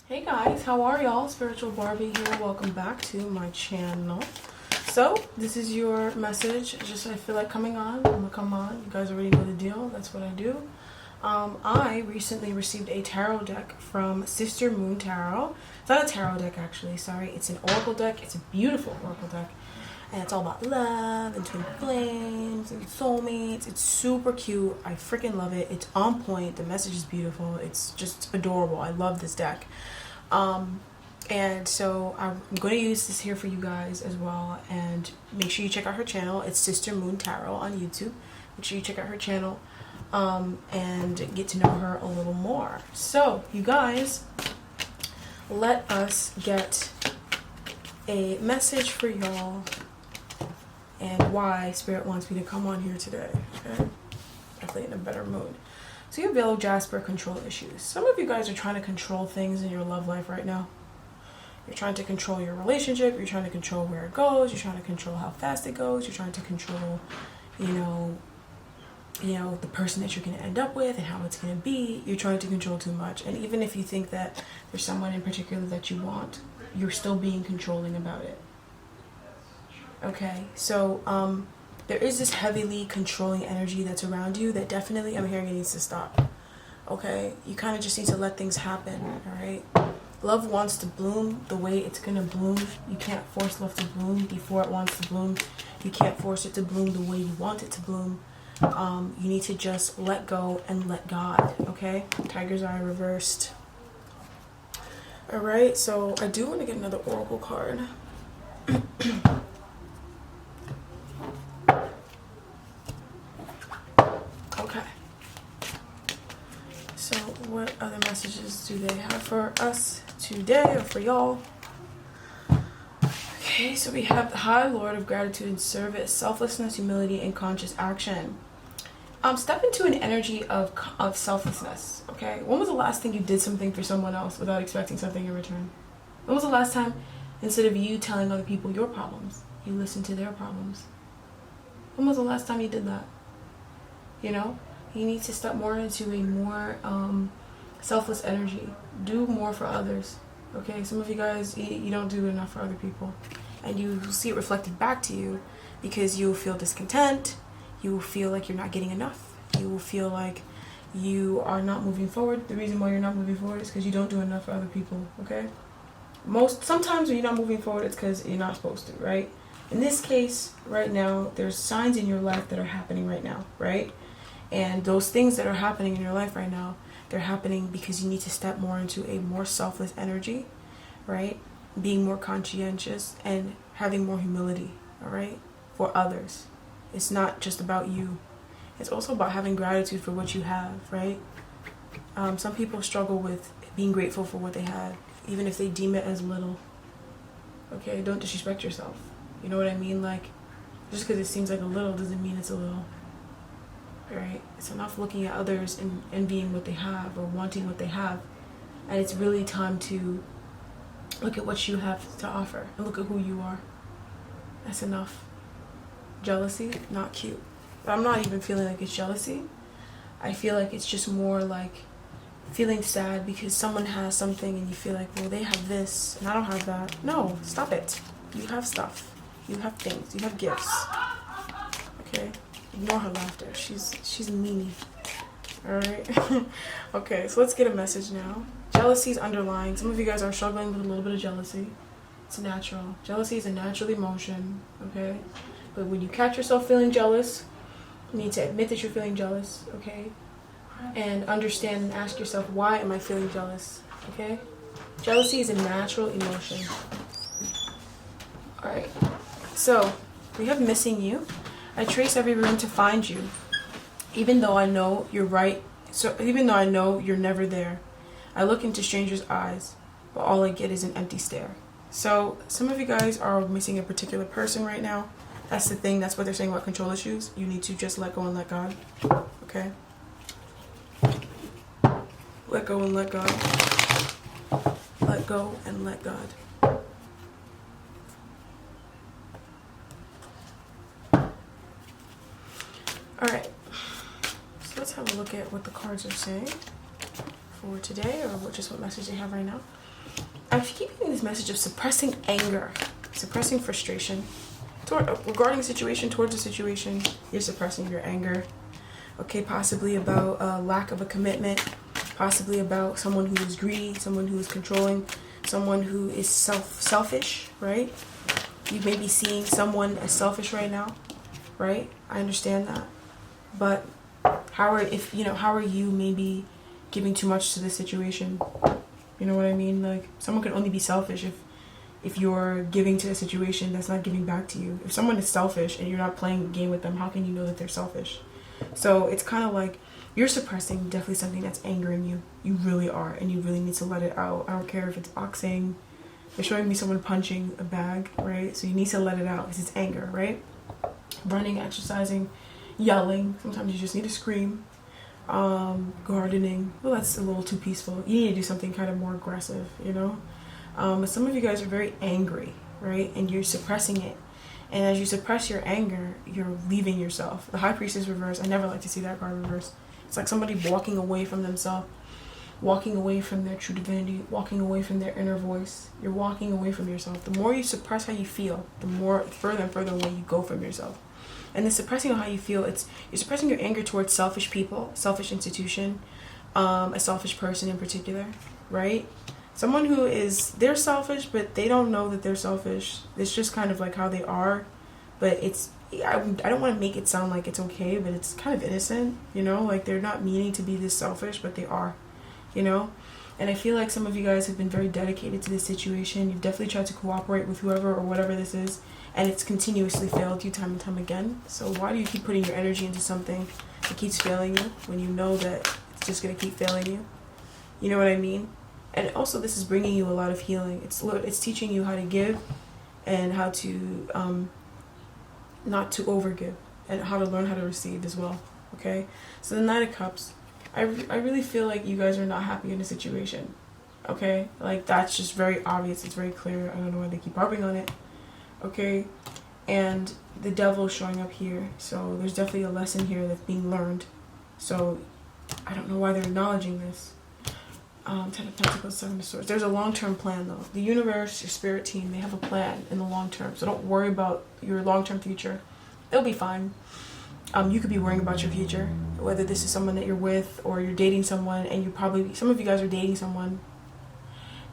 Hey guys, how are y'all? Spiritual Barbie here. Welcome back to my channel. So, this is your message. Just I feel like coming on. I'm gonna come on. You guys already know the deal. That's what I do. I recently received a tarot deck from Sister Moon Tarot. It's not a tarot deck actually, sorry. It's an oracle deck. It's a beautiful oracle deck. And it's all about love and twin flames and soulmates. It's super cute. I freaking love it. It's on point. The message is beautiful. It's just adorable. I love this deck. And so I'm going to use this here for you guys as well. And make sure you check out her channel. It's Sister Moon Tarot on YouTube. Make sure you check out her channel and get to know her a little more. So, you guys, let us get a message for y'all and why Spirit wants me to come on here today. Okay? Definitely in a better mood. So you have Yellow Jasper control issues. Some of you guys are trying to control things in your love life right now. You're trying to control your relationship. You're trying to control where it goes. You're trying to control how fast it goes. You're trying to control, you know, the person that you're going to end up with and how it's going to be. You're trying to control too much. And even if you think that there's someone in particular that you want, you're still being controlling about it. Okay, so there is this heavily controlling energy that's around you that definitely I'm hearing it needs to stop. Okay, you kind of just need to let things happen. All right, love wants to bloom the way it's gonna bloom. You can't force love to bloom before it wants to bloom. You can't force it to bloom the way you want it to bloom. You need to just let go and let God. Okay, Tiger's Eye reversed. All right, so I do want to get another oracle card. Okay. So what other messages do they have for us today or for y'all? Okay, so we have the High Lord of Gratitude and Service, Selflessness, Humility, and Conscious Action. Step into an energy of selflessness, okay? When was the last thing you did something for someone else without expecting something in return? When was the last time, instead of you telling other people your problems, you listened to their problems? When was the last time you did that? You know, you need to step more into a more selfless energy. Do more for others. Okay, some of you guys, you don't do enough for other people. And you see it reflected back to you because you will feel discontent. You will feel like you're not getting enough. You will feel like you are not moving forward. The reason why you're not moving forward is because you don't do enough for other people. Okay? Sometimes when you're not moving forward, it's because you're not supposed to, right? In this case, right now, there's signs in your life that are happening right now, right? And those things that are happening in your life right now, they're happening because you need to step more into a more selfless energy, right? Being more conscientious and having more humility, all right? For others. It's not just about you. It's also about having gratitude for what you have, right? Some people struggle with being grateful for what they have, even if they deem it as little. Okay, don't disrespect yourself. You know what I mean? Like, just because it seems like a little doesn't mean it's a little. Right? It's enough looking at others and envying what they have or wanting what they have. And it's really time to look at what you have to offer and look at who you are. That's enough. Jealousy, not cute. But I'm not even feeling like it's jealousy. I feel like it's just more like feeling sad because someone has something and you feel like, well, they have this and I don't have that. No, stop it. You have stuff. You have things. You have gifts. Okay? Ignore her laughter. She's a meanie. Alright? Okay, so let's get a message now. Jealousy is underlying. Some of you guys are struggling with a little bit of jealousy. It's natural. Jealousy is a natural emotion. Okay? But when you catch yourself feeling jealous, you need to admit that you're feeling jealous. Okay? And understand and ask yourself, why am I feeling jealous? Okay? Jealousy is a natural emotion. Alright. So, we have missing you. I trace every room to find you, even though I know you're right. So even though I know you're never there, I look into strangers' eyes, but all I get is an empty stare. So some of you guys are missing a particular person right now. That's the thing. That's what they're saying about control issues. You need to just let go and let God. Okay? Let go and let God. Let go and let God. Alright, so let's have a look at what the cards are saying for today, or just what message they have right now. I keep getting this message of suppressing anger, suppressing frustration regarding a situation, towards a situation. You're suppressing your anger. Okay, possibly about lack of a commitment, possibly about someone who is greedy, someone who is controlling, someone who is selfish, right? You may be seeing someone as selfish right now, right? I understand that. But how are you maybe giving too much to the situation? You know what I mean? Like, someone can only be selfish if you're giving to a situation that's not giving back to you. If someone is selfish and you're not playing the game with them, how can you know that they're selfish? So it's kind of like you're suppressing definitely something that's angering you. You really are, and you really need to let it out. I don't care if it's boxing. They're showing me someone punching a bag, right? So you need to let it out because it's anger, right? Running, exercising, yelling. Sometimes you just need to scream. Gardening. Well, that's a little too peaceful. You need to do something kind of more aggressive, you know? But some of you guys are very angry, right? And you're suppressing it. And as you suppress your anger, you're leaving yourself. The High Priestess reverse, I never like to see that card reverse. It's like somebody walking away from themselves, walking away from their true divinity, walking away from their inner voice. You're walking away from yourself. The more you suppress how you feel, the more further and further away you go from yourself. And the suppressing on how you feel, you're suppressing your anger towards selfish people, selfish institution, a selfish person in particular, right? Someone who they're selfish, but they don't know that they're selfish. It's just kind of like how they are. But I don't want to make it sound like it's okay, but it's kind of innocent, you know? Like, they're not meaning to be this selfish, but they are, you know? And I feel like some of you guys have been very dedicated to this situation. You've definitely tried to cooperate with whoever or whatever this is, and it's continuously failed you time and time again. So why do you keep putting your energy into something that keeps failing you when you know that it's just going to keep failing you? You know what I mean? And also, this is bringing you a lot of healing. It's teaching you how to give and how to not to overgive, and how to learn how to receive as well. Okay? So the Knight of Cups, I really feel like you guys are not happy in the situation. Okay? Like, that's just very obvious. It's very clear. I don't know why they keep harping on it. Okay? And the Devil is showing up here. So there's definitely a lesson here that's being learned. So I don't know why they're acknowledging this. Ten of Pentacles, Seven of Swords. There's a long-term plan, though. The universe, your spirit team, they have a plan in the long term. So don't worry about your long-term future. It'll be fine. You could be worrying about your future, whether this is someone that you're with or you're dating someone, and some of you guys are dating someone,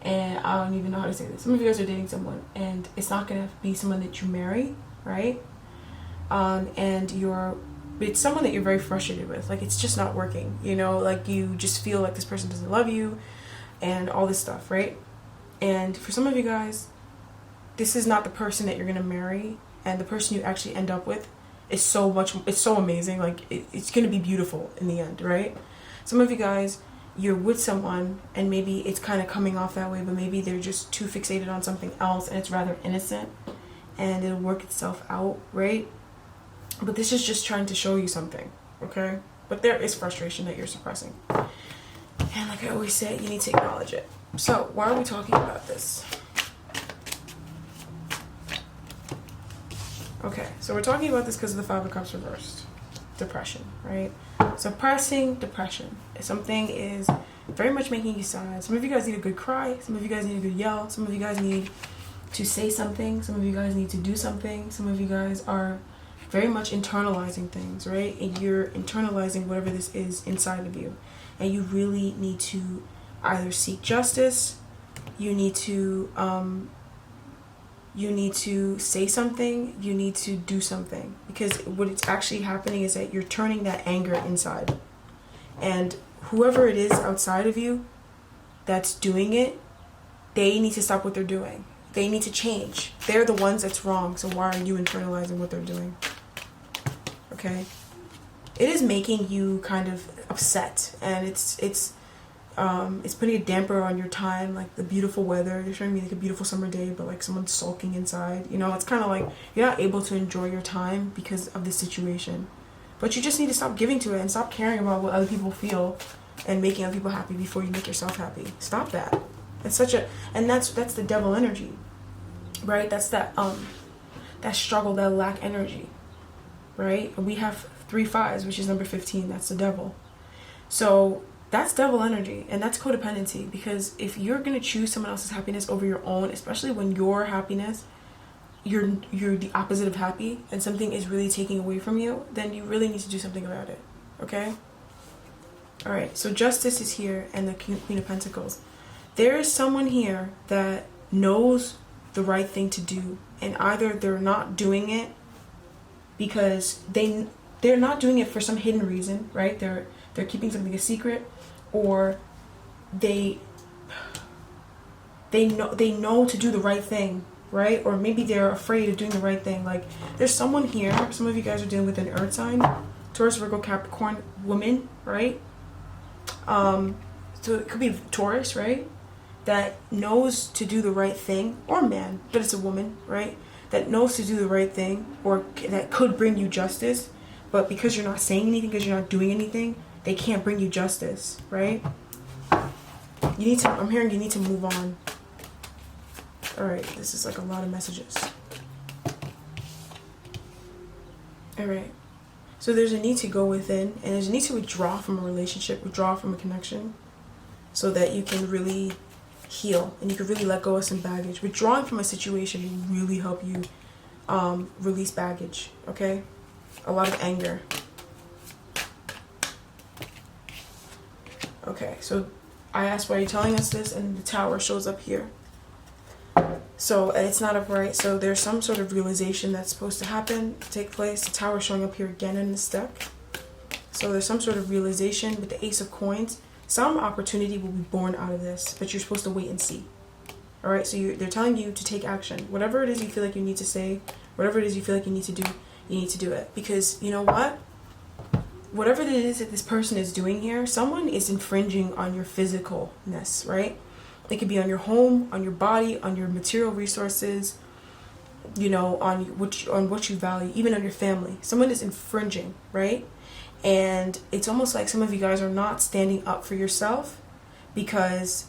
and I don't even know how to say this. Some of you guys are dating someone, and it's not going to be someone that you marry, right? It's someone that you're very frustrated with. Like, it's just not working, you know? Like, you just feel like this person doesn't love you and all this stuff, right? And for some of you guys, this is not the person that you're going to marry, and the person you actually end up with is it's so amazing. Like, it's going to be beautiful in the end, right? Some of you guys, you're with someone, and maybe it's kind of coming off that way, but maybe they're just too fixated on something else, and it's rather innocent, and it'll work itself out, right? But this is just trying to show you something, okay? But there is frustration that you're suppressing. And like I always say, you need to acknowledge it. So, why are we talking about this? Okay, so we're talking about this because of the Five of Cups reversed. Depression, right? Suppressing depression. If something is very much making you sad. Some of you guys need a good cry. Some of you guys need a good yell. Some of you guys need to say something. Some of you guys need to do something. Some of you guys are very much internalizing things, right? And you're internalizing whatever this is inside of you. And you really need to either seek justice, you need to say something, you need to do something. Because what it's actually happening is that you're turning that anger inside. And whoever it is outside of you that's doing it, they need to stop what they're doing. They need to change. They're the ones that's wrong, so why are you internalizing what they're doing? Okay? It is making you kind of upset, and it's putting a damper on your time, like the beautiful weather. They're showing me like a beautiful summer day, but like someone's sulking inside. You know, it's kind of like you're not able to enjoy your time because of this situation. But you just need to stop giving to it and stop caring about what other people feel and making other people happy before you make yourself happy. Stop that. It's and that's the devil energy, right? That's that struggle, that lack energy, right? And we have 3 5s, which is number 15. That's the devil. So That's devil energy, and that's codependency. Because if you're gonna choose someone else's happiness over your own, especially when your happiness, you're the opposite of happy, and something is really taking away from you, then you really need to do something about it. Okay? All right. So Justice is here, and the Queen of Pentacles. There is someone here that knows the right thing to do, and either they're not doing it because they're not doing it for some hidden reason, right? They're keeping something a secret, or they know to do the right thing, right? Or maybe they're afraid of doing the right thing. Like, there's someone here, some of you guys are dealing with an earth sign, Taurus, Virgo, Capricorn woman, right? So it could be Taurus, right? That knows to do the right thing, or man, but it's a woman, right? That knows to do the right thing, or that could bring you justice, but because you're not saying anything, because you're not doing anything, they can't bring you justice, right? I'm hearing you need to move on. All right, this is like a lot of messages. All right, so there's a need to go within, and there's a need to withdraw from a relationship, withdraw from a connection, so that you can really heal and you can really let go of some baggage. Withdrawing from a situation will really help you release baggage. Okay, a lot of anger. Okay, so I asked, why are you telling us this? And the Tower shows up here. So it's not upright. So there's some sort of realization that's supposed to happen, take place. The Tower showing up here again in this deck. So there's some sort of realization with the Ace of Coins. Some opportunity will be born out of this, but you're supposed to wait and see. All right, so they're telling you to take action. Whatever it is you feel like you need to say, whatever it is you feel like you need to do, you need to do it. Because you know what? Whatever it is that this person is doing here, someone is infringing on your physicalness, right? It could be on your home, on your body, on your material resources, you know, on what you value, even on your family. Someone is infringing, right? And it's almost like some of you guys are not standing up for yourself because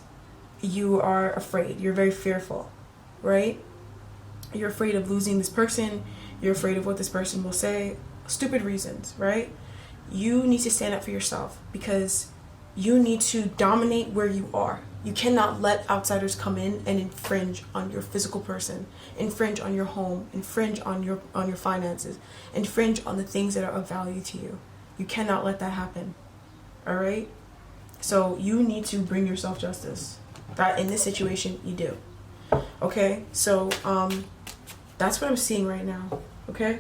you are afraid. You're very fearful, right? You're afraid of losing this person. You're afraid of what this person will say. Stupid reasons, right? You need to stand up for yourself because you need to dominate where you are. You cannot let outsiders come in and infringe on your physical person, infringe on your home, infringe on your finances, infringe on the things that are of value to you. You cannot let that happen. All right? So you need to bring yourself justice. That in this situation you do. Okay? So that's what I'm seeing right now. Okay?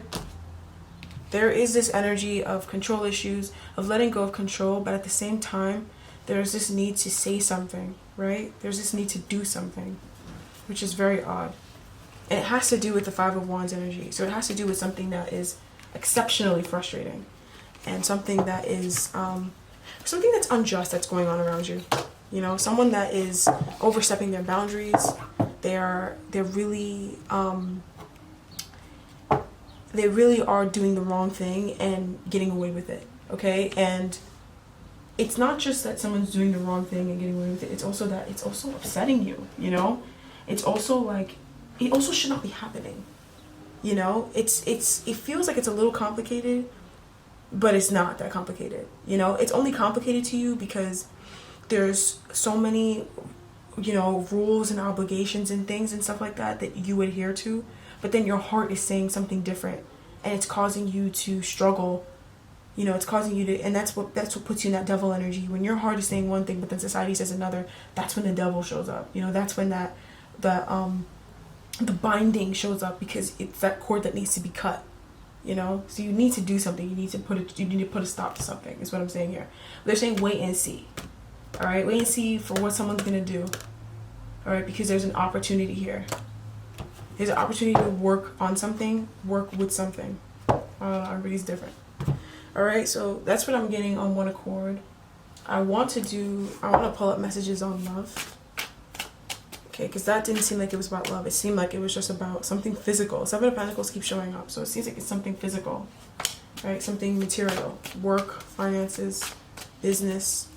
There is this energy of control issues, of letting go of control, but at the same time, there's this need to say something, right? There's this need to do something, which is very odd. And it has to do with the Five of Wands energy. So it has to do with something that is exceptionally frustrating, and something that is something that's unjust that's going on around you. You know, someone that is overstepping their boundaries. They're really they really are doing the wrong thing and getting away with it. Okay? And it's not just that someone's doing the wrong thing and getting away with it. It's also that it's also upsetting you, you know? It's also like, it also should not be happening. You know? It feels like it's a little complicated, but it's not that complicated. You know? It's only complicated to you because there's so many, you know, rules and obligations and things and stuff like that that you adhere to, but then your heart is saying something different, and it's causing you to struggle. You know, it's causing you to, and that's what puts you in that devil energy. When your heart is saying one thing, but then society says another, that's when the devil shows up. You know, that's when the binding shows up, because it's that cord that needs to be cut. You know, so you need to do something. You need to put a stop to something. Is what I'm saying here. They're saying wait and see. All right, wait and see for what someone's gonna do. All right, because there's an opportunity here. There's an opportunity to work on something, work with something. Everybody's different. All right, so that's what I'm getting on One Accord. I want to pull up messages on love. Okay, because that didn't seem like it was about love. It seemed like it was just about something physical. Seven of Pentacles keeps showing up, so it seems like it's something physical. Right, something material. Work, finances, business,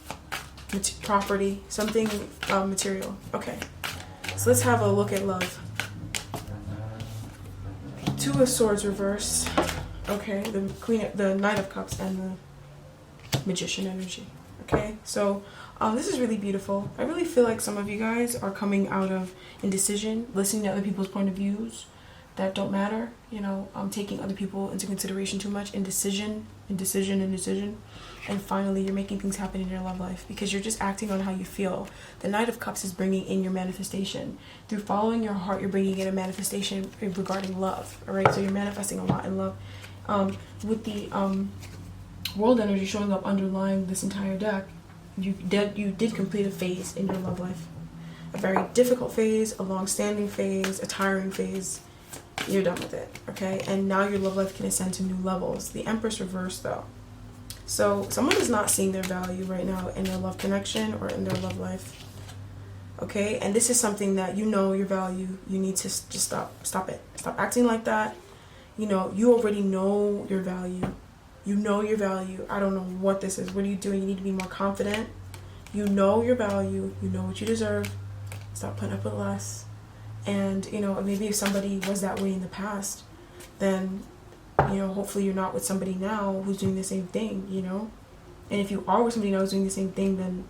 property, something material. Okay, so let's have a look at love. Two of Swords reversed. Okay, the Knight of Cups and the Magician energy. Okay, so this is really beautiful. I really feel like some of you guys are coming out of indecision, listening to other people's point of views that don't matter. You know, taking other people into consideration too much, indecision. And finally, you're making things happen in your love life because you're just acting on how you feel. The Knight of Cups is bringing in your manifestation. Through following your heart, you're bringing in a manifestation regarding love. All right, so you're manifesting a lot in love. With the world energy showing up underlying this entire deck, you did complete a phase in your love life. A very difficult phase, a long-standing phase, a tiring phase. You're done with it, okay? And now your love life can ascend to new levels. The Empress reversed, though. So someone is not seeing their value right now in their love connection or in their love life, okay? And this is something that you know your value. You need to just stop it. Stop acting like that. You know, you already know your value. You know your value. I don't know what this is. What are you doing? You need to be more confident. You know your value. You know what you deserve. Stop putting up with less. And, you know, maybe if somebody was that way in the past, then, you know, hopefully you're not with somebody now who's doing the same thing, you know? And if you are with somebody now who's doing the same thing, then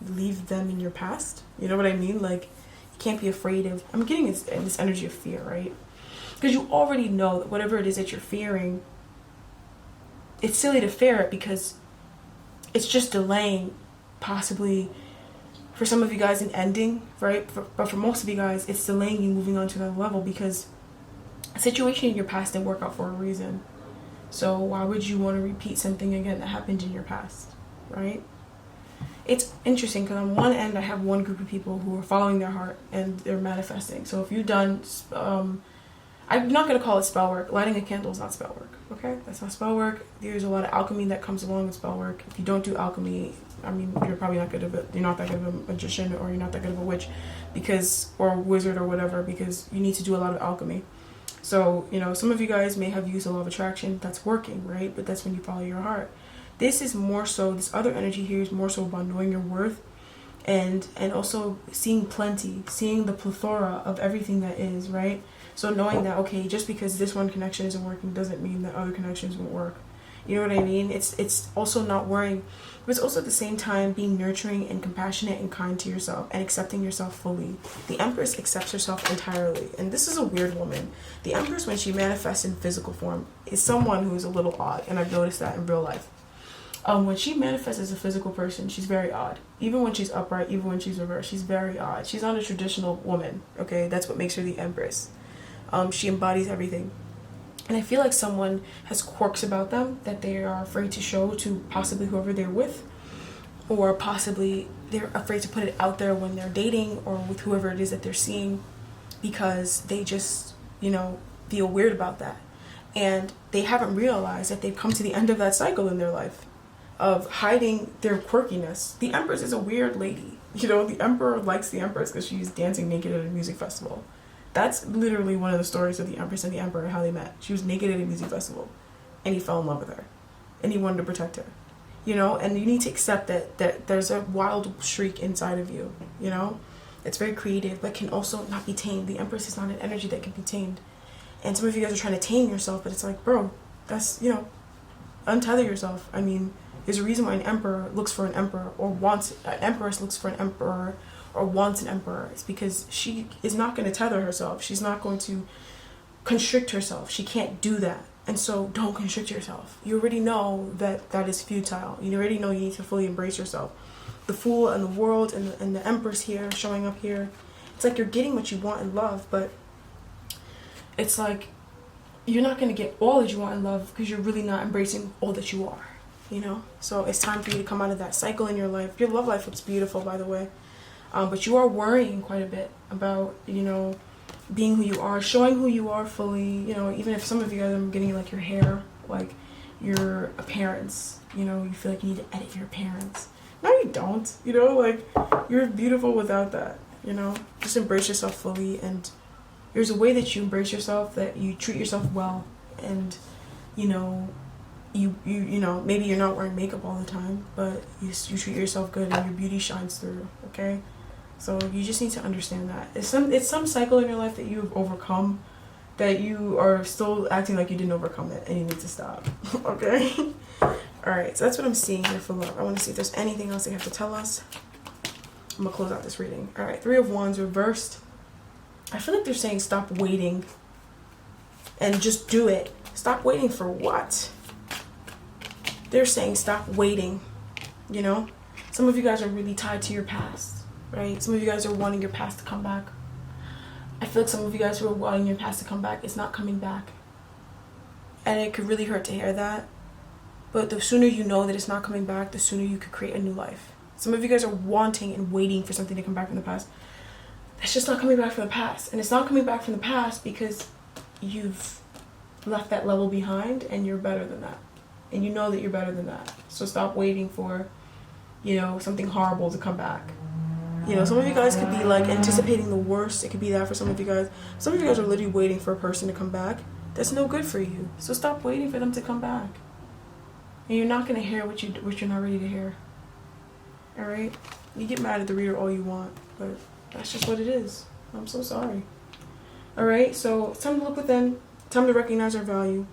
leave them in your past. You know what I mean? Like, you can't be afraid of... I'm getting this energy of fear, right? Because you already know that whatever it is that you're fearing, it's silly to fear it because it's just delaying possibly... For some of you guys, an ending, right? But for most of you guys, it's delaying you moving on to another level because a situation in your past didn't work out for a reason. So why would you want to repeat something again that happened in your past, right? It's interesting because on one end, I have one group of people who are following their heart and they're manifesting. So if you've done, I'm not going to call it spell work. Lighting a candle is not spell work, okay? That's not spell work. There's a lot of alchemy that comes along with spell work. If you don't do alchemy, I mean, you're probably not good of it. You're not that good of a magician, or you're not that good of a witch, or a wizard or whatever, because you need to do a lot of alchemy. So, you know, some of you guys may have used a law of attraction. That's working, right? But that's when you follow your heart. This is more so, this other energy here is more so about knowing your worth and also seeing plenty, seeing the plethora of everything that is, right? So knowing that, okay, just because this one connection isn't working doesn't mean that other connections won't work. You know what I mean? It's also not worrying, but it's also at the same time being nurturing and compassionate and kind to yourself and accepting yourself fully. The Empress accepts herself entirely, and this is a weird woman. The Empress, when she manifests in physical form, is someone who is a little odd, and I've noticed that in real life. When she manifests as a physical person, she's very odd. Even when she's upright, even when she's reversed, she's very odd. She's not a traditional woman, okay? That's what makes her the Empress. She embodies everything. And I feel like someone has quirks about them that they are afraid to show to possibly whoever they're with, or possibly they're afraid to put it out there when they're dating or with whoever it is that they're seeing, because they just, you know, feel weird about that. And they haven't realized that they've come to the end of that cycle in their life of hiding their quirkiness. The Empress is a weird lady. You know, the Emperor likes the Empress because she's dancing naked at a music festival. That's literally one of the stories of the Empress and the Emperor, how they met. She was naked at a music festival, and he fell in love with her, and he wanted to protect her, you know. And you need to accept that there's a wild shriek inside of you, you know. It's very creative, but can also not be tamed. The Empress is not an energy that can be tamed. And some of you guys are trying to tame yourself, but it's like, bro, that's, you know, untether yourself. I mean, there's a reason why an emperor looks for an emperor, or wants an empress looks for an emperor, or wants an emperor. It's because she is not going to tether herself. She's not going to constrict herself. She can't do that. And so don't constrict yourself. You already know that that is futile. You already know you need to fully embrace yourself. The Fool and the World and the Empress here showing up here. It's like you're getting what you want in love, but it's like you're not going to get all that you want in love because you're really not embracing all that you are, you know? So it's time for you to come out of that cycle in your life. Your love life looks beautiful, by the way. But you are worrying quite a bit about, you know, being who you are, showing who you are fully, you know, even if some of you guys are getting like your hair, like your appearance, you know, you feel like you need to edit your appearance. No, you don't, you know, like you're beautiful without that, you know, just embrace yourself fully. And there's a way that you embrace yourself, that you treat yourself well, and, you know, you know, maybe you're not wearing makeup all the time, but you treat yourself good and your beauty shines through, okay? So you just need to understand that. It's some cycle in your life that you've overcome, that you are still acting like you didn't overcome it, and you need to stop, okay? Alright, so that's what I'm seeing here for love. I want to see if there's anything else they have to tell us. I'm going to close out this reading. Alright, Three of Wands reversed. I feel like they're saying stop waiting and just do it. Stop waiting for what? They're saying stop waiting, you know? Some of you guys are really tied to your past, right? Some of you guys are wanting your past to come back. I feel like some of you guys who are wanting your past to come back, it's not coming back. And it could really hurt to hear that. But the sooner you know that it's not coming back, the sooner you could create a new life. Some of you guys are wanting and waiting for something to come back from the past. It's just not coming back from the past. And it's not coming back from the past because you've left that level behind and you're better than that. And you know that you're better than that. So stop waiting for, you know, something horrible to come back. You know, some of you guys could be like anticipating the worst. It could be that for some of you guys. Some of you guys are literally waiting for a person to come back. That's no good for you. So stop waiting for them to come back. And you're not going to hear what you're not ready to hear. Alright? You get mad at the reader all you want, but that's just what it is. I'm so sorry. Alright, so it's time to look within. Time to recognize our value.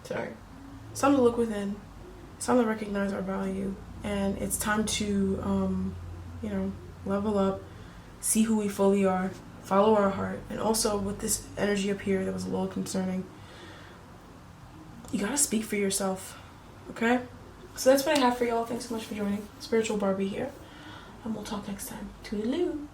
Sorry. It's time to look within. It's time to recognize our value. And it's time to, you know, level up, see who we fully are, follow our heart. And also with this energy up here that was a little concerning, you gotta speak for yourself, okay? So that's what I have for y'all. Thanks so much for joining. Spiritual Barbie here. And we'll talk next time. Toodaloo.